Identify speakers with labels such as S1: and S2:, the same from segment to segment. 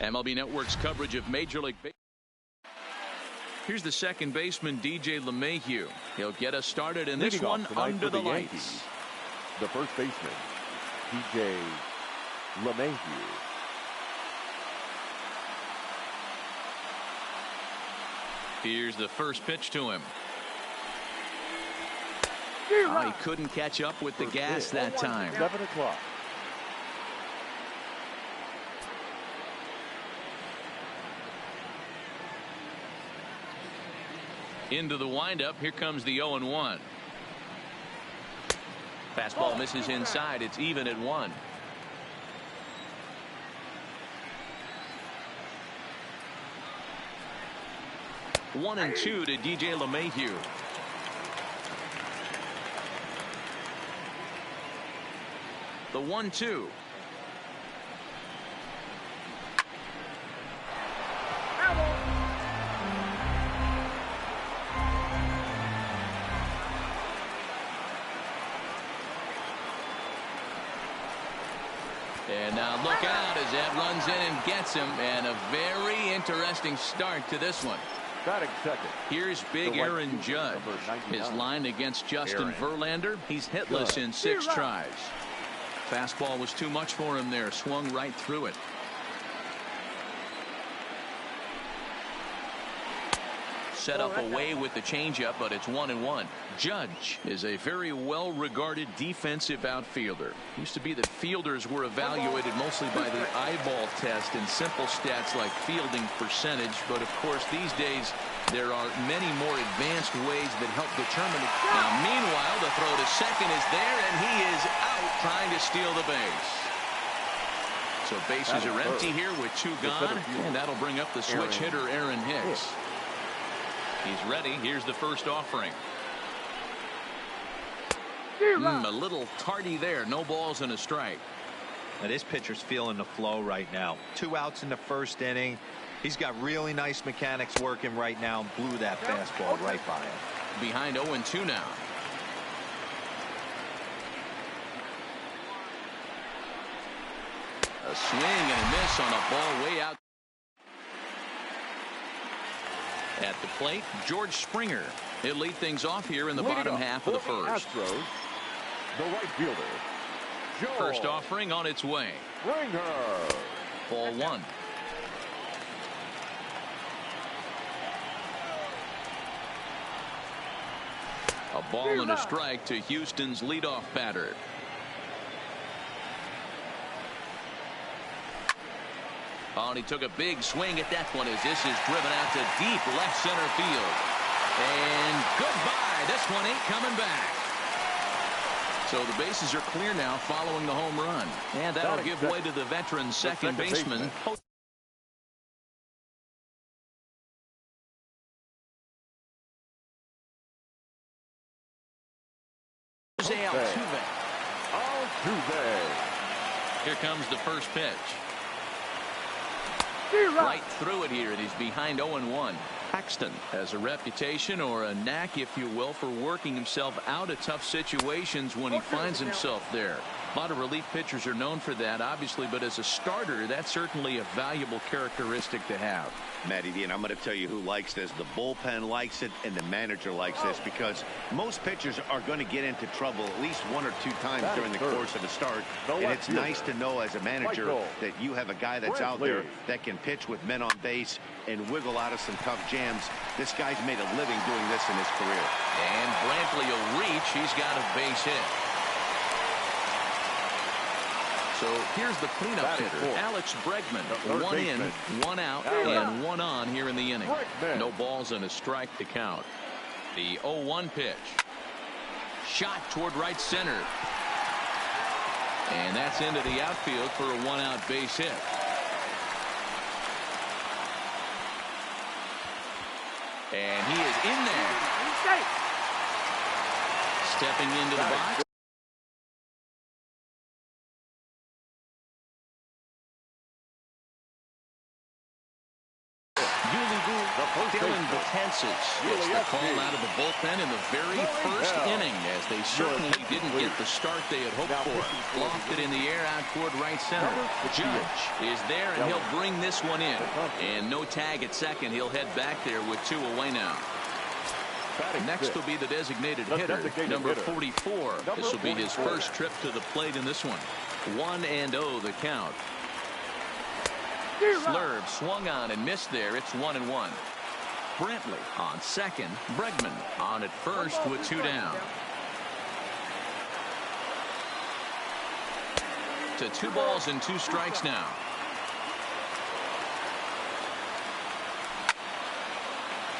S1: MLB Network's coverage of Major League Baseball. Here's the second baseman, DJ LeMahieu. He'll get us started in this one under the lights.
S2: Yankees, the first baseman, DJ LeMahieu.
S1: Here's the first pitch to him. He couldn't catch up with the gas that time.
S2: 7 o'clock.
S1: Into the windup. Here comes the 0-1. Fastball misses inside. It's even at 1. One and 2 to DJ LeMahieu. The 1-2. And now look out as that runs in and gets him. And a very interesting start to this one. Here's big Aaron Judge. His line against Justin Verlander. He's hitless in 6 tries. Fastball was too much for him there. Swung right through it. Set up away with the changeup, but it's 1-1. Judge is a very well-regarded defensive outfielder. Used to be that fielders were evaluated mostly by the eyeball test and simple stats like fielding percentage. But of course, these days there are many more advanced ways that help determine it. Now, meanwhile, the throw to second is there, and he is out trying to steal the base. So bases are empty here with 2 gone, and that'll bring up the switch hitter Aaron Hicks. He's ready. Here's the first offering. A little tardy there. No balls and a strike.
S3: Now this pitcher's feeling the flow right now. 2 outs in the first inning. He's got really nice mechanics working right now. Blew that fastball right by him.
S1: Behind 0-2 now. A swing and a miss on a ball way out. At the plate, George Springer. He'll lead things off here in the bottom half of the first.
S2: Astros, the right fielder, George
S1: First offering on its way.
S2: Springer.
S1: Ball 1. A ball and a strike to Houston's leadoff batter. Oh, and he took a big swing at that one as this is driven out to deep left center field. And goodbye. This one ain't coming back. So the bases are clear now following the home run. And that'll give way to the veteran second baseman.
S2: Altuve.
S1: Here comes the first pitch. Right through it here, and he's behind 0-1. Paxton has a reputation, or a knack, if you will, for working himself out of tough situations when he finds himself there. A lot of relief pitchers are known for that, obviously, but as a starter, that's certainly a valuable characteristic to have.
S4: Matty D, and I'm going to tell you who likes this. The bullpen likes it, and the manager likes this, because most pitchers are going to get into trouble at least 1 or 2 times during the course of a start. And it's nice to know as a manager that you have a guy that's out there that can pitch with men on base and wiggle out of some tough jams. This guy's made a living doing this in his career.
S1: And Brantley will reach. He's got a base hit. So here's the cleanup hitter, Alex Bregman. 1 in, 1 out, and 1 on here in the inning. No balls and a strike to count. The 0-1 pitch. Shot toward right center. And that's into the outfield for a 1-out base hit. And he is in there. Stepping into the box. Filling the tenses. Gets the call out of the bullpen in the very first inning, as they certainly didn't get the start they had hoped for. Lofted in the air out toward right center. Judge is there, and he'll bring this one in. And no tag at second. He'll head back there with 2 away now. Next will be the designated hitter, number 44. This will be his first trip to the plate in this one. 1-0 the count. Slurve swung on and missed there. It's 1-1. Brantley on second. Bregman on at first with 2 down. To 2 balls and 2 strikes now.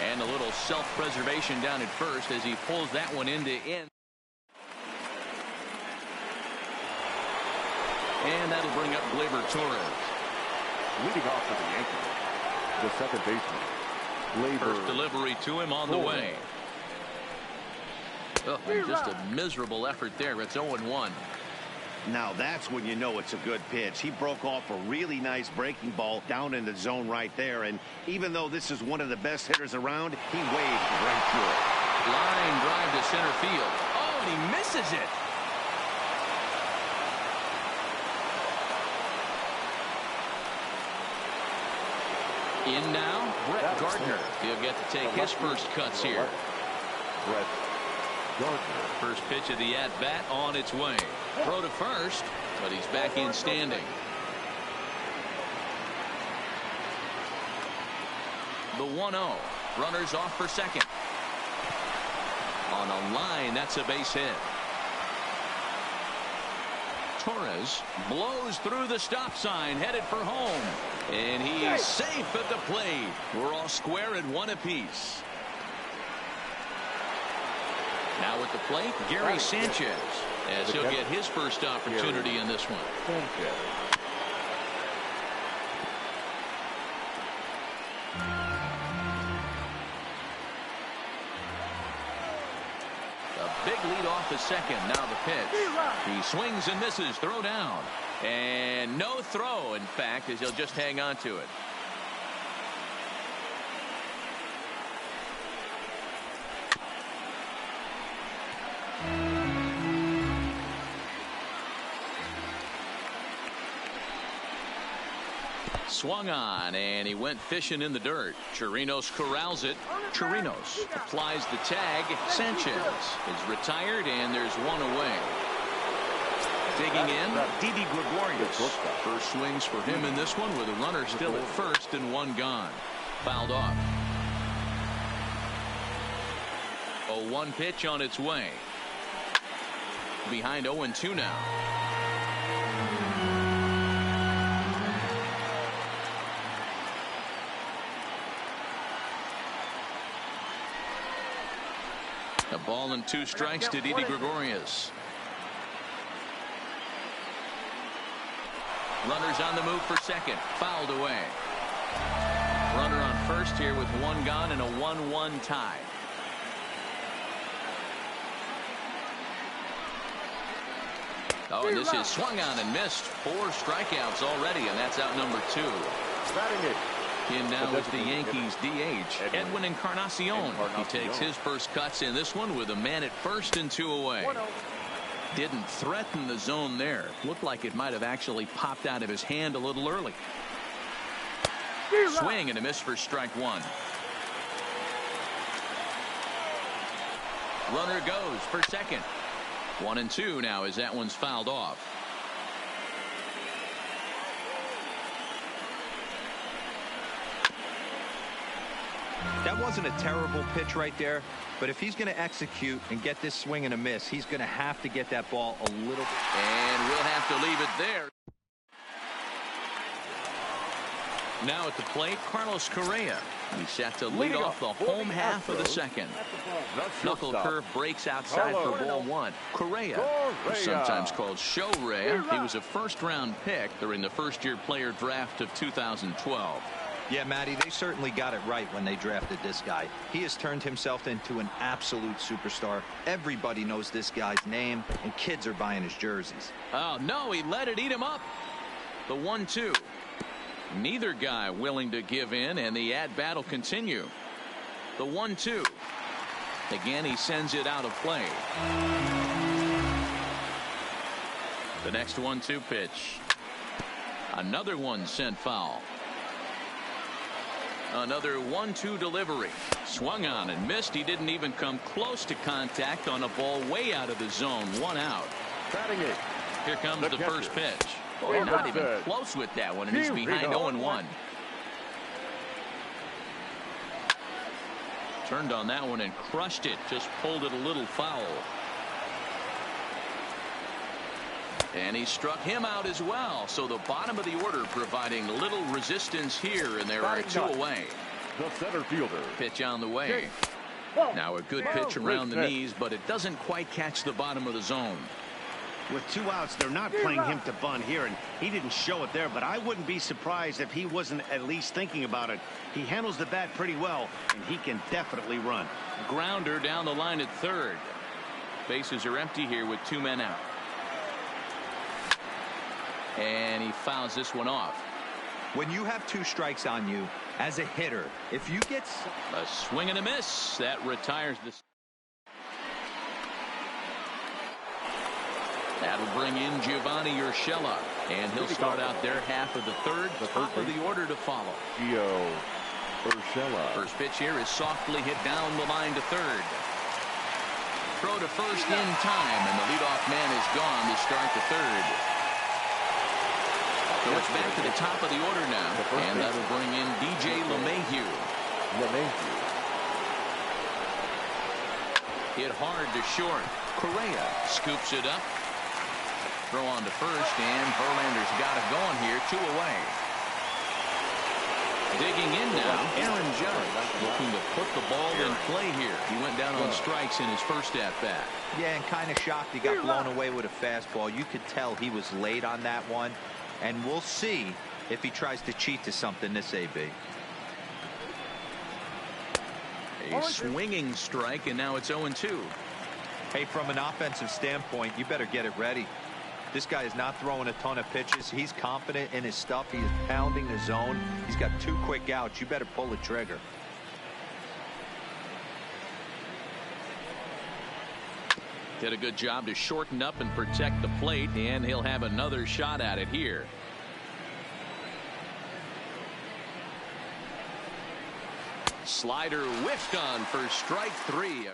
S1: And a little self-preservation down at first as he pulls that one into in. And that'll bring up Gleyber Torres.
S2: Leading off for the Yankees, the second baseman, Gleyber.
S1: First delivery to him on the way. Oh, and just a miserable effort there. It's 0-1.
S4: Now that's when you know it's a good pitch. He broke off a really nice breaking ball down in the zone right there. And even though this is one of the best hitters around, he waved right through it.
S1: Line drive to center field. Oh, and he misses it. In now, Brett Gardner. He'll get to take his first cuts here.
S2: Brett Gardner.
S1: First pitch of the at-bat on its way. Throw to first, but he's back in standing. The 1-0. Runners off for second. On a line, that's a base hit. Torres blows through the stop sign, headed for home. And he's safe at the plate. We're all square at 1 apiece. Now at the plate, Gary Sanchez, as he'll get his first opportunity in this one. A big lead off the second. Now the pitch. He swings and misses. Throw down. And no throw, in fact, as he'll just hang on to it. Swung on, and he went fishing in the dirt. Chirinos corrals it. Chirinos applies the tag. Sanchez is retired, and there's 1 away. Digging in, Didi Gregorius. First swings for him in this one with a runner still at first and 1 gone. Fouled off. 0-1 pitch on its way. Behind 0-2 now. A ball and 2 strikes to Didi Gregorius. Runners on the move for second. Fouled away. Runner on first here with 1 gone and a 1-1 tie. Oh, and this is swung on and missed. 4 strikeouts already, and that's out number 2. In now is the Yankees DH, Edwin Encarnacion. He takes his first cuts in this one with a man at first and 2 away. Didn't threaten the zone there. Looked like it might have actually popped out of his hand a little early. Swing and a miss for strike 1. Runner goes for second. 1-2 now as that one's fouled off.
S3: That wasn't a terrible pitch right there, but if he's going to execute and get this swing and a miss, he's going to have to get that ball a little bit.
S1: And we'll have to leave it there. Now at the plate, Carlos Correa. He's set to lead off the home half of the second. Knuckle curve breaks outside for ball 1. Correa, who's sometimes called Show Ray. He was a first-round pick during the first-year player draft of 2012.
S3: Yeah, Matty, they certainly got it right when they drafted this guy. He has turned himself into an absolute superstar. Everybody knows this guy's name, and kids are buying his jerseys.
S1: Oh, no, he let it eat him up. The 1-2. Neither guy willing to give in, and the at-bat will continue. The 1-2. Again, he sends it out of play. The next 1-2 pitch. Another one sent foul. Another 1-2 delivery. Swung on and missed. He didn't even come close to contact on a ball way out of the zone. 1 out.
S2: Batting it.
S1: Here comes the first pitch. Boy, not even close with that one, and he's behind 0-1. Turned on that one and crushed it. Just pulled it a little foul. And he struck him out as well. So the bottom of the order providing little resistance here, and there are 2 away.
S2: The center fielder.
S1: Pitch on the way. Now a good pitch around the knees, but it doesn't quite catch the bottom of the zone.
S4: With 2 outs, they're not playing him to bunt here, and he didn't show it there, but I wouldn't be surprised if he wasn't at least thinking about it. He handles the bat pretty well, and he can definitely run.
S1: Grounder down the line at third. Bases are empty here with 2 men out. And he fouls this one off.
S3: When you have 2 strikes on you as a hitter, if you get
S1: a swing and a miss, that retires this. That'll bring in Giovanni Urshela, and he'll start out their half of the third. Top of the order to follow.
S2: Gio Urshela.
S1: First pitch here is softly hit down the line to third. Throw to first in time, and the leadoff man is gone to start the third. So it's back to the top of the order now, and that'll bring in DJ LeMahieu. Hit hard to short. Correa scoops it up. Throw on to first, and Verlander's got it going here. 2 away. Digging in now, Aaron Judge looking to put the ball in play here. He went down on strikes in his first at-bat.
S3: Yeah, and kind of shocked he got blown away with a fastball. You could tell he was late on that one. And we'll see if he tries to cheat to something this AB.
S1: A swinging strike, and now it's 0-2.
S3: Hey, from an offensive standpoint, you better get it ready. This guy is not throwing a ton of pitches. He's confident in his stuff. He's pounding the zone. He's got 2 quick outs. You better pull the trigger.
S1: Did a good job to shorten up and protect the plate, and he'll have another shot at it here. Slider whiffed on for strike 3.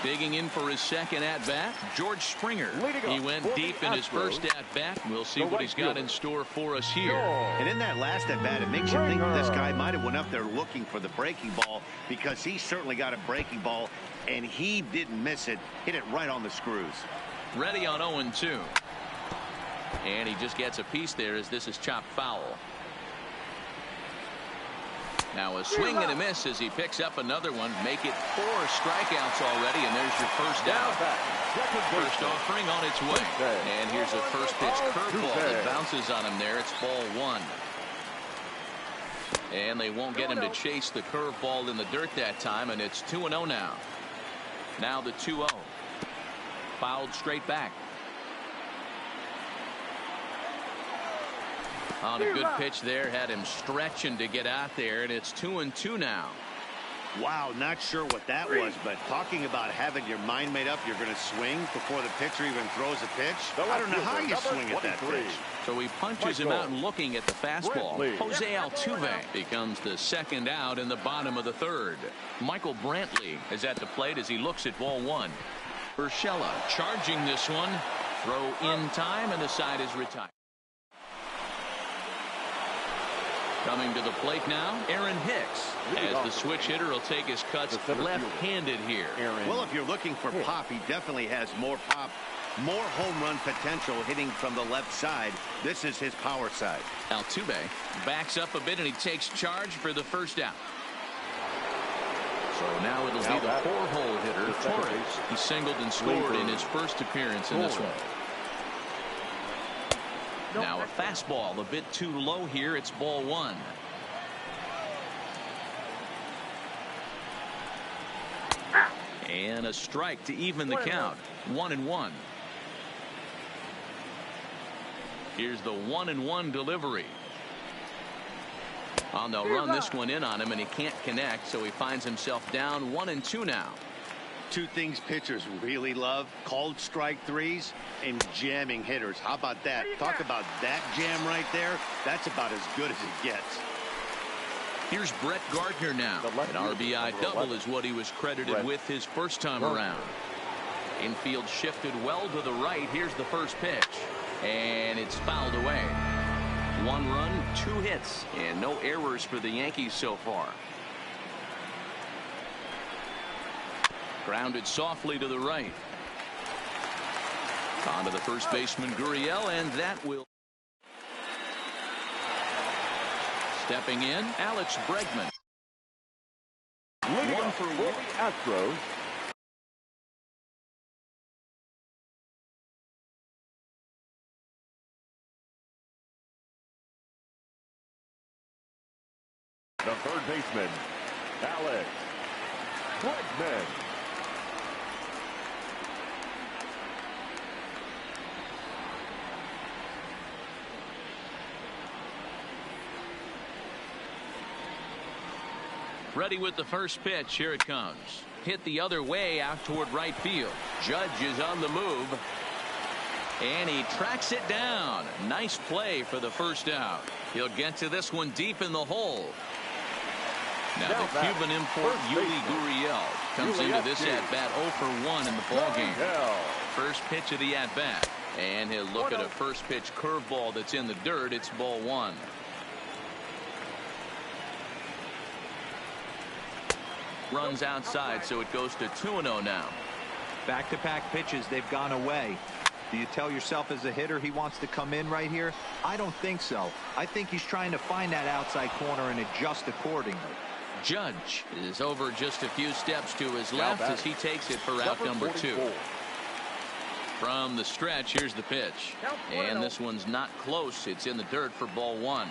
S1: Digging in for his second at-bat, George Springer. He went deep in his first at-bat. We'll see what he's got in store for us here.
S4: And in that last at-bat, it makes you think that this guy might have went up there looking for the breaking ball, because he certainly got a breaking ball, and he didn't miss it. Hit it right on the screws.
S1: Ready on 0-2. And he just gets a piece there as this is chopped foul. Now a swing and a miss as he picks up another one. Make it 4 strikeouts already, and there's your first out. First offering on its way. And here's a first pitch curveball that bounces on him there. It's ball 1. And they won't get him to chase the curveball in the dirt that time, and it's 2-0 now. Now the 2-0. Fouled straight back. On a good pitch there, had him stretching to get out there, and it's 2-2 now.
S4: Wow, not sure what that was, but talking about having your mind made up, you're going to swing before the pitcher even throws a pitch. I don't know how you swing at that pitch.
S1: So he punches him out and looking at the fastball. Jose Altuve becomes the second out in the bottom of the third. Michael Brantley is at the plate as he looks at ball 1. Urshela charging this one. Throw in time, and the side is retired. Coming to the plate now, Aaron Hicks, as the switch hitter will take his cuts left-handed here.
S4: Well, if you're looking for pop, he definitely has more pop, more home run potential hitting from the left side. This is his power side.
S1: Altuve backs up a bit, and he takes charge for the first out. So now it'll be the 4-hole hitter, Torres. He singled and scored in his first appearance in this one. Now a fastball a bit too low here. It's ball 1. And a strike to even the count. 1-1. Here's the 1-1 delivery. And they'll run this one in on him, and he can't connect, so he finds himself down 1-2 now.
S4: Two things pitchers really love: called strike threes and jamming hitters. How about that? Talk about that jam right there. That's about as good as it gets.
S1: Here's Brett Gardner now. An RBI double is what he was credited with his first time around. Infield shifted well to the right. Here's the first pitch, and it's fouled away. 1 run, 2 hits, and no errors for the Yankees so far. Grounded softly to the right. On to the first baseman, Gurriel, and that will. Stepping in, Alex Bregman.
S2: One for the Astros. The third baseman, Alex Bregman.
S1: Ready with the first pitch. Here it comes. Hit the other way out toward right field. Judge is on the move. And he tracks it down. Nice play for the first out. He'll get to this one deep in the hole. Now the Cuban import Yuli Gurriel comes into this at-bat 0 for 1 in the ballgame. First pitch of the at-bat. And he'll look at a first pitch curveball that's in the dirt. It's ball 1. Runs outside, so it goes to 2-0 now.
S3: Back-to-back pitches, they've gone away. Do you tell yourself as a hitter he wants to come in right here? I don't think so. I think he's trying to find that outside corner and adjust accordingly.
S1: Judge is over just a few steps to his left as he takes it for out number 2. From the stretch, here's the pitch. And this one's not close. It's in the dirt for ball 1.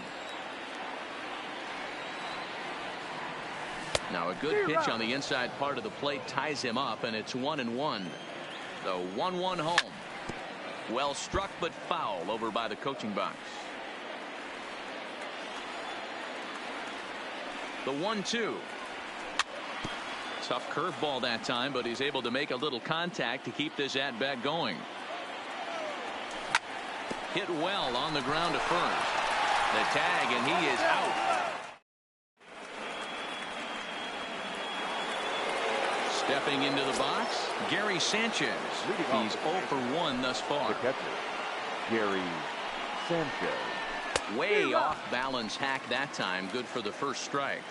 S1: Now a good pitch on the inside part of the plate ties him up, and it's 1-1. The 1-1 home. Well struck, but foul over by the coaching box. The 1-2. Tough curveball that time, but he's able to make a little contact to keep this at-bat going. Hit well on the ground to first. The tag, and he is out. Stepping into the box, Gary Sanchez. He's 0 for 1 thus far.
S2: The catcher, Gary Sanchez.
S1: Way off balance hack that time. Good for the first strike.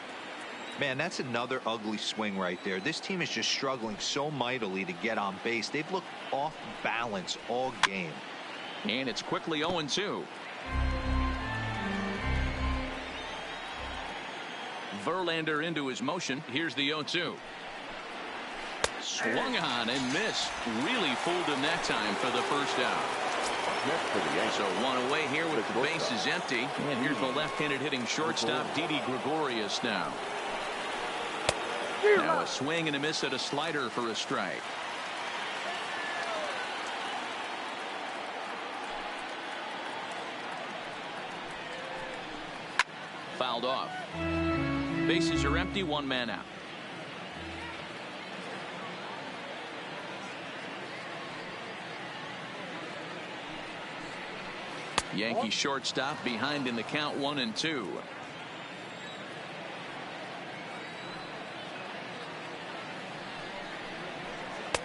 S3: Man, that's another ugly swing right there. This team is just struggling so mightily to get on base. They've looked off balance all game.
S1: And it's quickly 0-2. Verlander into his motion. Here's the 0-2. Swung on and missed. Really fooled him that time for the first out. So 1 away here with the bases empty. And here's the left-handed hitting shortstop, Didi Gregorius now. Now a swing and a miss at a slider for a strike. Fouled off. Bases are empty, 1 man out. Yankee shortstop behind in the count 1-2.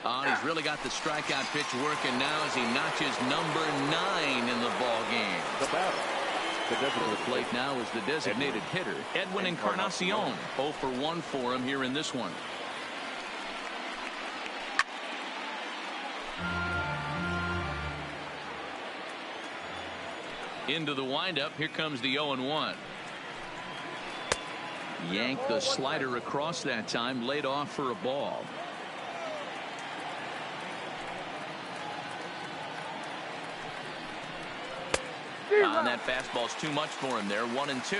S1: Oh, he's really got the strikeout pitch working now as he notches number 9 in the ball game.
S2: The batter.
S1: To the plate now is the designated hitter, Edwin Encarnacion. 0 for 1 for him here in this one. Into the windup. Here comes the 0-1. Yanked the slider across that time, laid off for a ball. And that fastball's too much for him there. 1-2.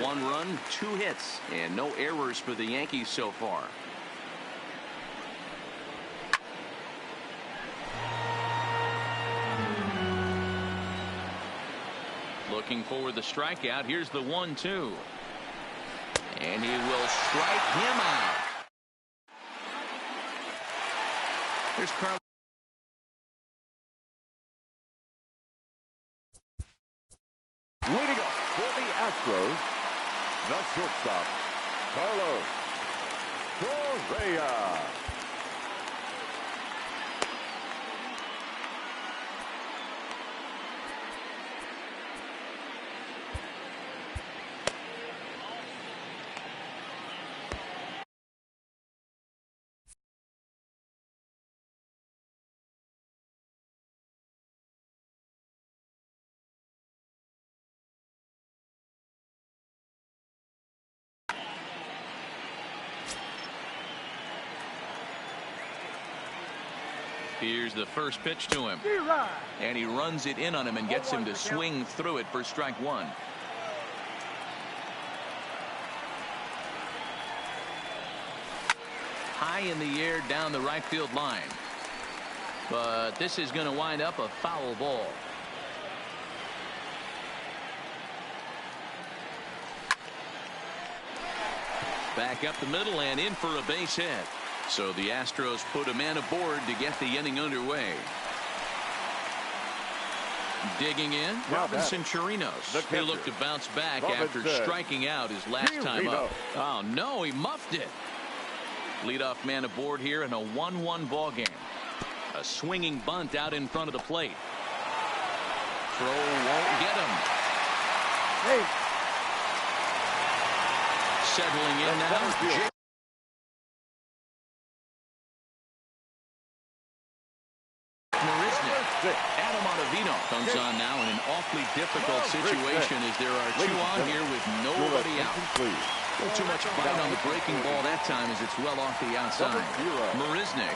S1: 1 run, 2 hits, and no errors for the Yankees so far. Looking for the strikeout. Here's the 1-2. And he will strike him out. Here's Carl.
S2: Leading up for the Astros, the shortstop, Carlos Correa.
S1: Here's the first pitch to him. And he runs it in on him and gets him to swing through it for strike one. High in the air down the right field line. But this is going to wind up a foul ball. Back up the middle and in for a base hit. So the Astros put a man aboard to get the inning underway. Digging in, Robinson Chirinos. He looked to bounce back after striking out his last time up. Oh, no, he muffed it. Leadoff man aboard here in a 1-1 ball game. A swinging bunt out in front of the plate. Throw won't get him.
S2: Hey.
S1: Settling in now. Adam Ottavino comes on now in an awfully difficult situation as there are two on here with nobody out. A little too much bite on the breaking ball that time as it's well off the outside. Marisnick,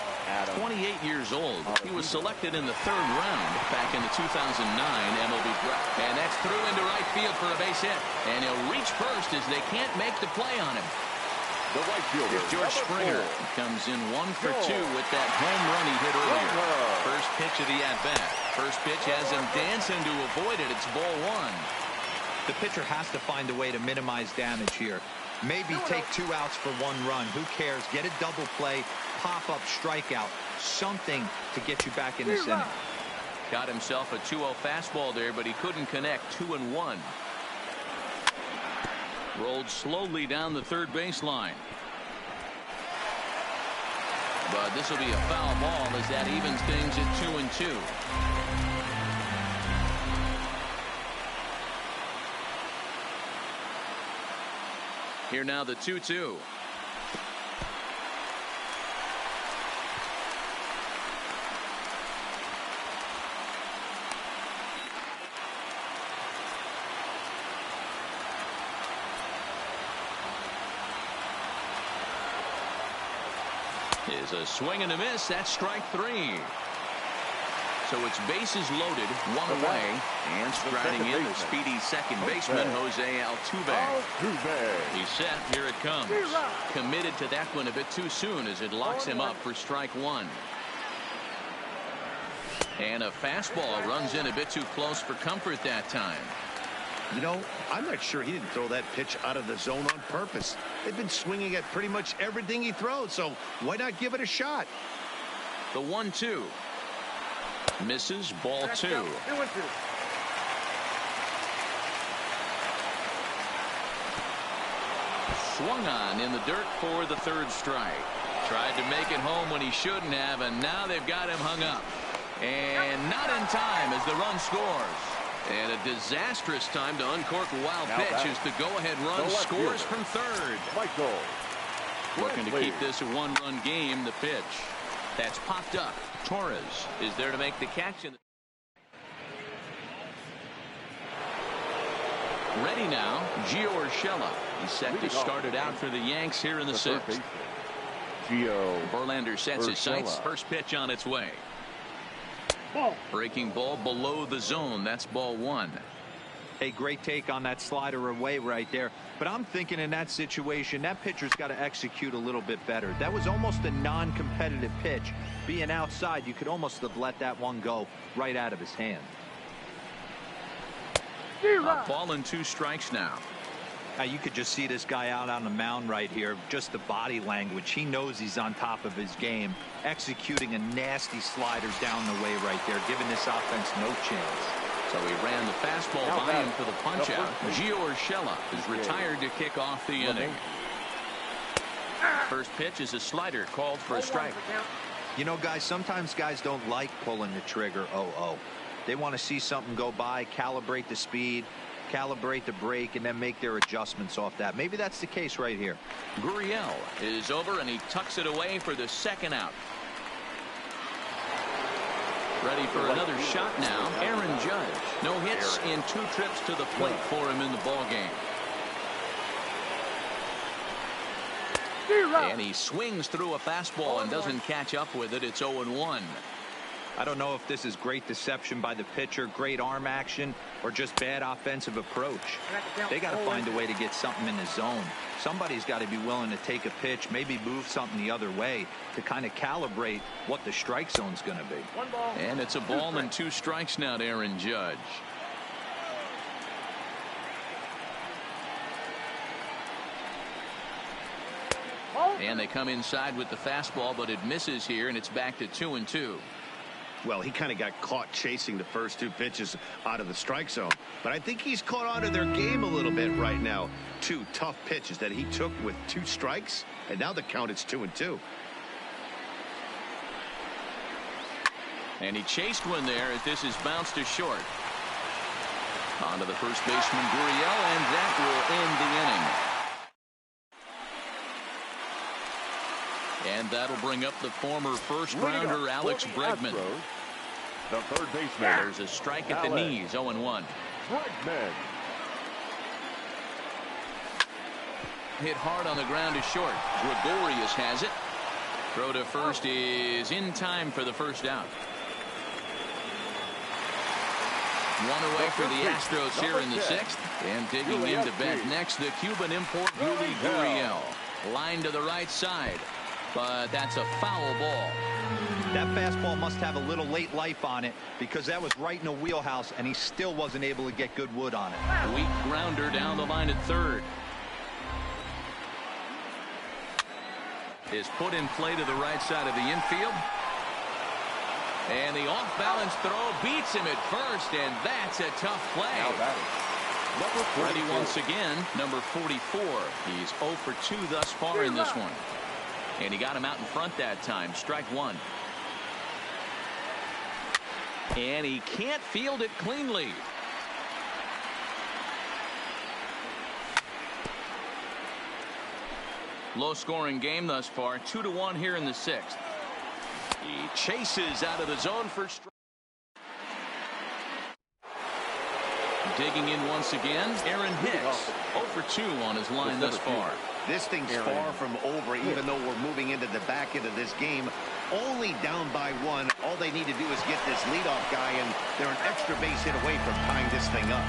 S1: 28 years old. He was selected in the 3rd round back in the 2009 MLB draft. And that's through into right field for a base hit. And he'll reach first as they can't make the play on him.
S2: The right fielder,
S1: George Springer, comes in 1 for 2 with that home run he hit earlier. First pitch of the at-bat. First pitch has him dancing to avoid it. It's ball 1.
S3: The pitcher has to find a way to minimize damage here. Maybe take 2 outs for 1 run. Who cares? Get a double play, pop-up strikeout, something to get you back in this inning.
S1: Got himself a 2-0 fastball there, but he couldn't connect. 2-1. Rolled slowly down the third baseline. But this will be a foul ball as that evens things at 2-2. Here now the 2-2. Is a swing and a miss. That's strike 3. So it's bases loaded, 1 away, and striding in the speedy second baseman, Jose Altuve. He's set. Here it comes. Committed to that one a bit too soon as it locks him up for strike 1. And a fastball runs in a bit too close for comfort that time.
S4: You know, I'm not sure he didn't throw that pitch out of the zone on purpose. They've been swinging at pretty much everything he throws, so why not give it a shot?
S1: The 1-2. Misses, ball 2. Swung on in the dirt for the 3rd strike. Tried to make it home when he shouldn't have, and now they've got him hung up. And not in time as the run scores. And a disastrous time to uncork a wild pitch as the go-ahead run scores from 3rd. Looking to keep this a 1-run game. The pitch. That's popped up. Torres is there to make the catch. Ready now, Gio Urshela. He's set to start it out for the Yanks here in the 6th. Verlander sets his sights. First pitch on its way. Breaking ball below the zone. That's ball 1.
S3: Hey, great take on that slider away right there. But I'm thinking in that situation, that pitcher's got to execute a little bit better. That was almost a non-competitive pitch. Being outside, you could almost have let that one go right out of his hand.
S1: A ball and 2 strikes now.
S3: You could just see this guy out on the mound right here. Just the body language. He knows he's on top of his game. Executing a nasty slider down the way right there, giving this offense no chance.
S1: So he ran the fastball by him for the punch-out. Gio Urshela is retired to kick off the inning. First pitch is a slider called for a strike.
S3: You know, guys, sometimes guys don't like pulling the trigger 0-0. They want to see something go by, calibrate the speed, calibrate the brake, and then make their adjustments off that. Maybe that's the case right here.
S1: Gurriel is over, and he tucks it away for the second out. Ready for another shot now, Aaron Judge. No hits in 2 trips to the plate for him in the ballgame. And he swings through a fastball and doesn't catch up with it. It's 0-1.
S3: I don't know if this is great deception by the pitcher, great arm action, or just bad offensive approach. They got to find a way to get something in the zone. Somebody's got to be willing to take a pitch, maybe move something the other way to kind of calibrate what the strike zone's going to be.
S1: And it's a ball and 2 strikes now to Aaron Judge. And they come inside with the fastball, but it misses here, and it's back to 2-2.
S4: Well, he kind of got caught chasing the first 2 pitches out of the strike zone. But I think he's caught on to their game a little bit right now. 2 tough pitches that he took with 2 strikes, and now the count is 2-2.
S1: And he chased one there as this is bounced to short. On to the first baseman, Gurriel, and that will end the inning. And that'll bring up the former first-rounder Alex Bregman.
S2: The third baseman.
S1: There's a strike at the knees, 0-1.
S2: Bregman.
S1: Hit hard on the ground to short. Gregorius has it. Throw to first is in time for the first out. 1 away for the Astros here in the 6th. And digging into bed next, the Cuban import, Yuli Gurriel. Line to the right side. But that's a foul ball.
S3: That fastball must have a little late life on it because that was right in the wheelhouse, and he still wasn't able to get good wood on it.
S1: Weak grounder down the line at third. Is put in play to the right side of the infield. And the off-balance throw beats him at first, and that's a tough play. Ready once again, number 44. He's 0 for 2 thus far in this one. And he got him out in front that time. Strike 1. And he can't field it cleanly. Low-scoring game thus far. 2-1 here in the 6th. He chases out of the zone for strike. Digging in once again, Aaron Hicks. 0 for 2 on his line thus far.
S4: This thing's far from over, even though we're moving into the back end of this game. Only down by 1. All they need to do is get this leadoff guy, and they're an extra base hit away from tying this thing up.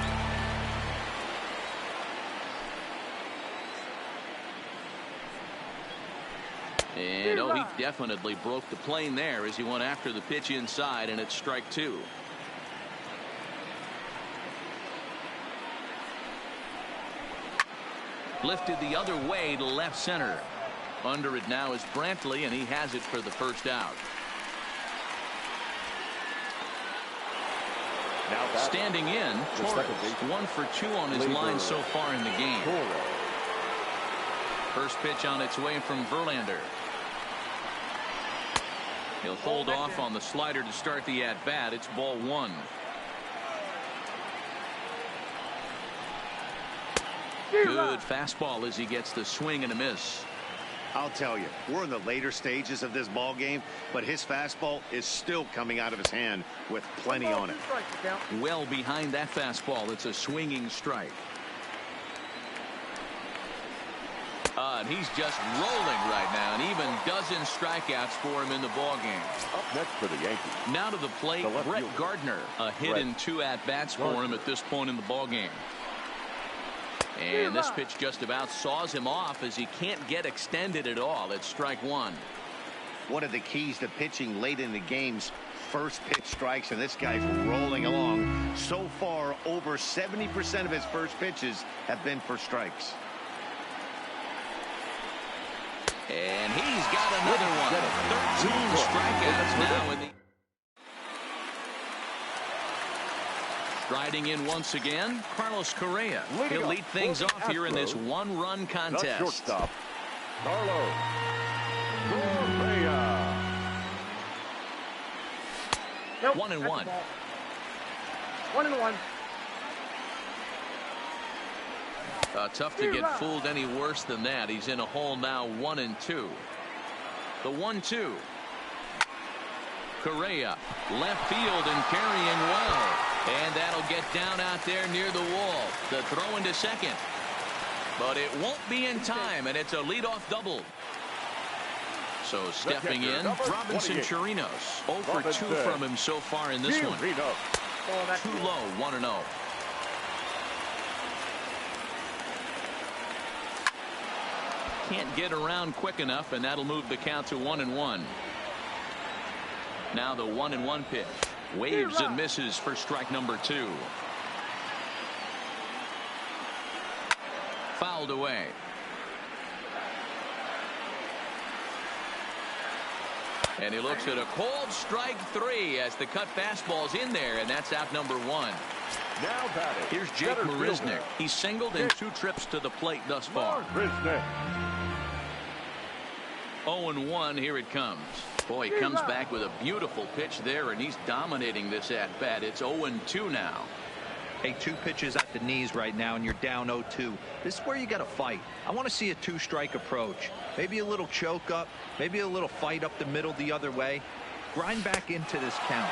S1: And he definitely broke the plane there as he went after the pitch inside, and it's strike 2. Lifted the other way to left center. Under it now is Brantley, and he has it for the first out. Standing in, Torres, 1 for 2 on his line so far in the game. First pitch on its way from Verlander. He'll hold off on the slider to start the at-bat. It's ball 1. Good fastball as he gets the swing and a miss.
S4: I'll tell you, we're in the later stages of this ball game, but his fastball is still coming out of his hand with plenty on it.
S1: Well behind that fastball, it's a swinging strike. And he's just rolling right now, and even dozen strikeouts for him in the ball game.
S2: Up next for the Yankees.
S1: Now to the plate, Brett Gardner. A hit in 2 at-bats for him at this point in the ball game. And this pitch just about saws him off as he can't get extended at all. It's strike 1.
S4: One of the keys to pitching late in the games, first pitch strikes, and this guy's rolling along. So far, over 70% of his first pitches have been for strikes.
S1: And he's got another one. 13 strikeouts now in the... Striding in once again, Carlos Correa. He'll lead things off here in this one-run contest.
S2: Shortstop, Carlos Correa.
S1: 1-1.
S5: 1-1.
S1: Tough to get fooled any worse than that. He's in a hole now, 1-2. The 1-2. Correa, left field and carrying well. And that'll get down out there near the wall. The throw into second. But it won't be in time, and it's a leadoff double. So stepping in, Robinson Chirinos. 0 for 2 from him so far in this one. Too low, 1-0. Can't get around quick enough, and that'll move the count to 1-1. Now the 1-1 pitch. Waves and misses for strike number 2. Fouled away. And he looks at a cold strike 3 as the cut fastball's in there, and that's out number 1.
S2: Now batting.
S1: Here's Jake Marisnick. He's singled in 2 trips to the plate thus far. 0-1, here it comes. Boy, he comes back with a beautiful pitch there, and he's dominating this at-bat. It's 0-2 now.
S3: Hey, 2 pitches at the knees right now, and you're down 0-2. This is where you got to fight. I want to see a 2-strike approach. Maybe a little choke up, maybe a little fight up the middle the other way. Grind back into this count.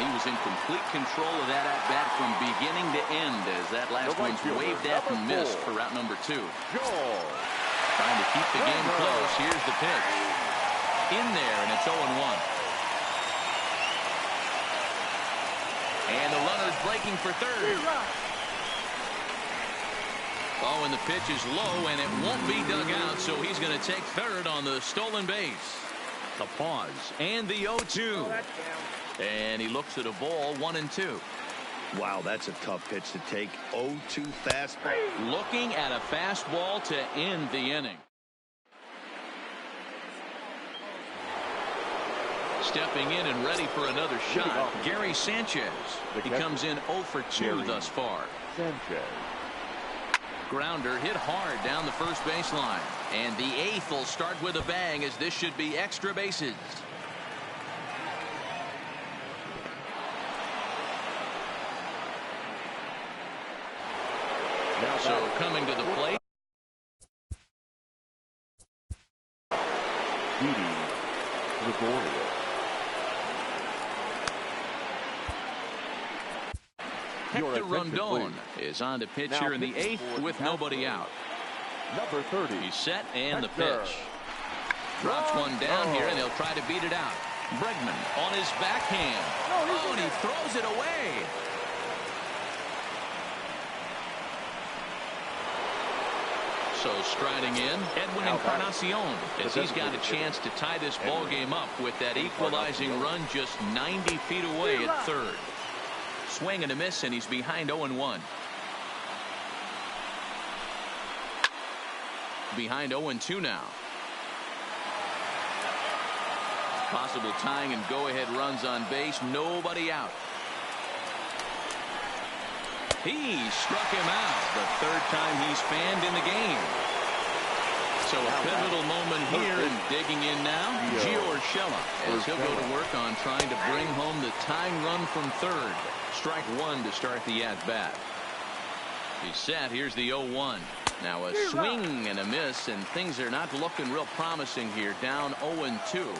S1: He was in complete control of that at-bat from beginning to end as that last one's waved at and missed for route number 2. Trying to keep the game close. Here's the pitch. In there, and it's 0-1. And the runner's breaking for third. Oh, and the pitch is low, and it won't be dug out, so he's going to take third on the stolen base. The pause, and the 0-2. And he looks at a ball, 1-2.
S4: Wow, that's a tough pitch to take. 0-2 fastball.
S1: Looking at a fastball to end the inning. Stepping in and ready for another shot, Gary Sanchez. He comes in 0 for 2 thus far.
S2: Sanchez.
S1: Grounder hit hard down the first baseline. And the 8th will start with a bang, as this should be extra bases. So coming to the plate. Hector Rondon is on to pitch here in the 8th with nobody out.
S2: Number 30.
S1: He's set, and the pitch. Drops one down here, and they'll try to beat it out. Bregman on his backhand. Oh, and he throws it away. So striding in, Edwin Encarnacion, as he's got a chance to tie this ball game up with that equalizing run just 90 feet away at third. Swing and a miss, and he's behind 0-1. Behind 0-2 now. Possible tying and go-ahead runs on base. Nobody out. He struck him out the third time he's fanned in the game. So a pivotal moment here, and digging in now, Gio Urshela, as he'll go to work on trying to bring home the tying run from third. Strike 1 to start the at-bat. He's set. Here's the 0-1. Now a swing and a miss, and things are not looking real promising here. Down 0-2.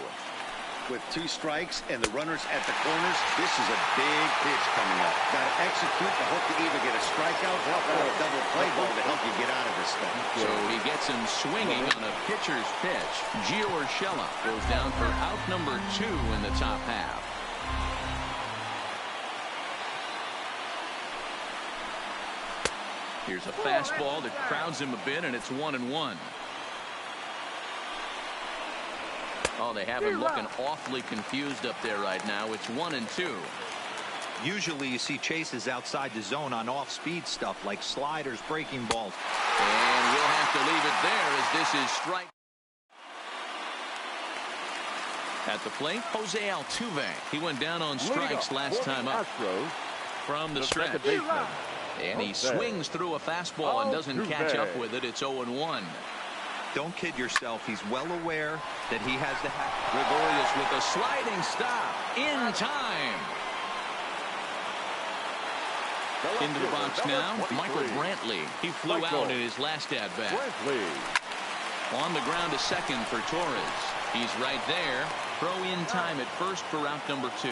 S4: With 2 strikes and the runners at the corners, this is a big pitch coming up. Got to execute to hope to either get a strikeout or a double play ball to help you get out of this thing.
S1: So he gets him swinging on a pitcher's pitch. Gio Urshela goes down for out number 2 in the top half. Here's a fastball that crowds him a bit, and it's 1-1. Oh, they have him looking awfully confused up there right now. It's 1-2.
S3: Usually you see chases outside the zone on off-speed stuff like sliders, breaking balls.
S1: And we'll have to leave it there as this is strike. At the plate, Jose Altuve. He went down on strikes last time up. From the stretch. And he swings through a fastball and doesn't catch up with it. It's 0-1.
S3: Don't kid yourself. He's well aware that he has to have.
S1: Gregorius with a sliding stop in time. Into the box now, Michael Brantley. He flew out in his last at-bat. On the ground to second for Torres. He's right there. Throw in time at first for out number 2.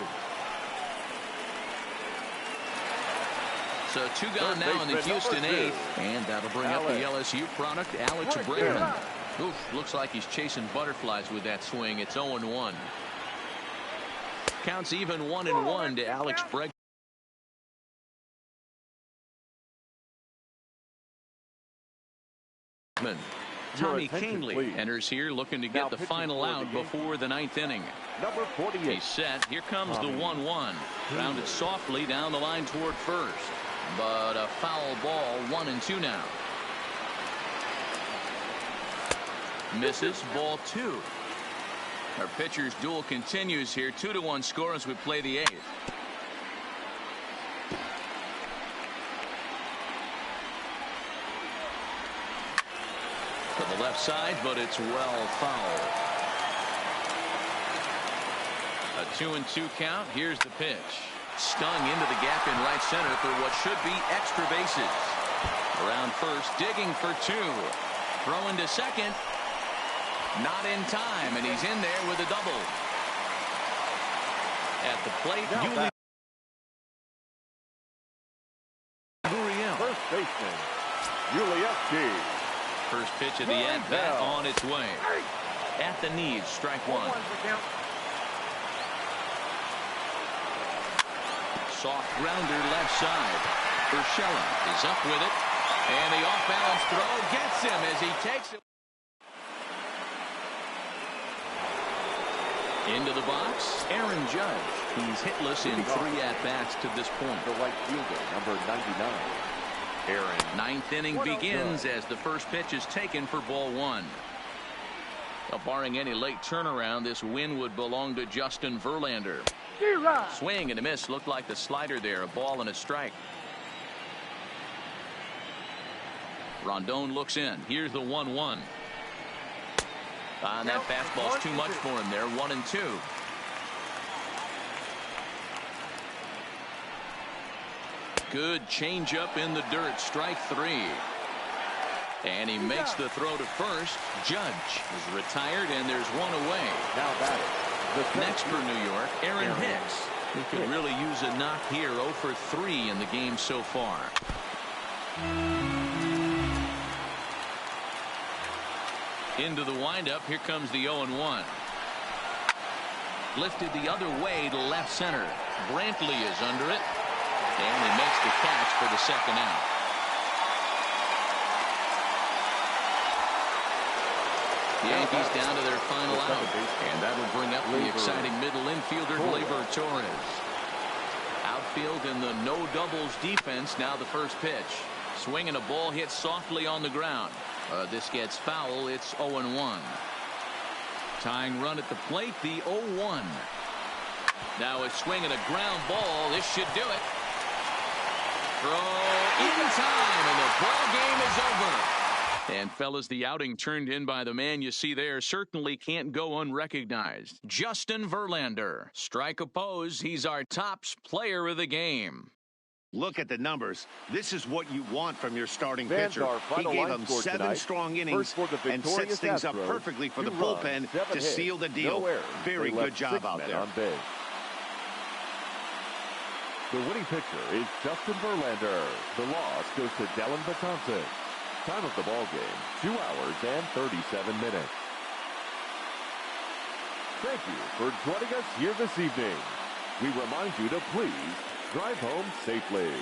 S1: So 2 gone now in the Houston 8th. And that'll bring up the LSU product, Alex Bregman. Oof, looks like he's chasing butterflies with that swing. It's 0-1. Counts even 1-1 to Alex Bregman. Tommy Kahnle enters here looking to get the final out before the 9th inning.
S2: Number 48.
S1: He's set. Here comes the 1-1. Grounded softly down the line toward first. But a foul ball, 1-2 now. Misses, ball 2. Our pitcher's duel continues here. 2-1 score as we play the 8th. To the left side, but it's well fouled. A 2-2 count. Here's the pitch. Stung into the gap in right center for what should be extra bases. Around first, digging for 2. Throwing to second. Not in time, and he's in there with a double. At the plate, Gurriel.
S2: First baseman, Yulievsky.
S1: First pitch of the at-bat on its way. At the knees, strike 1. Soft grounder left side. Urshela is up with it. And the off-balance throw gets him as he takes it. Into the box, Aaron Judge. He's hitless in 3 at-bats to this point.
S2: The right fielder, number 99.
S1: Aaron. 9th inning begins as the first pitch is taken for ball 1. Now, barring any late turnaround, this win would belong to Justin Verlander. Swing and a miss. Looked like the slider there. A ball and a strike. Rondon looks in. Here's the 1-1. And that fastball's too much for him there. 1-2. Good changeup in the dirt. Strike 3. And he makes the throw to first. Judge is retired, and there's one away.
S2: Now batting.
S1: Next for New York, Aaron Hicks. He could really use a knock here. 0 for 3 in the game so far. Into the windup. Here comes the 0-1. Lifted the other way to left center. Brantley is under it. And he makes the catch for the second out. The Yankees down to their final out. And that will bring up the exciting middle infielder, Gleyber Torres. Outfield in the no doubles defense. Now the first pitch. Swinging a ball hit softly on the ground. This gets foul. It's 0-1. Tying run at the plate, the 0-1. Now a swing and a ground ball. This should do it. Throw in time, and the ball game is over. And fellas, the outing turned in by the man you see there certainly can't go unrecognized. Justin Verlander. Strike oppose. He's our tops player of the game.
S4: Look at the numbers. This is what you want from your starting pitcher. He gave them 7 strong innings and sets things up perfectly for the bullpen to seal the deal. Very good job out there.
S2: The winning pitcher is Justin Verlander. The loss goes to Dellin Betances. Time of the ball game, 2 hours and 37 minutes. Thank you for joining us here this evening. We remind you to please drive home safely.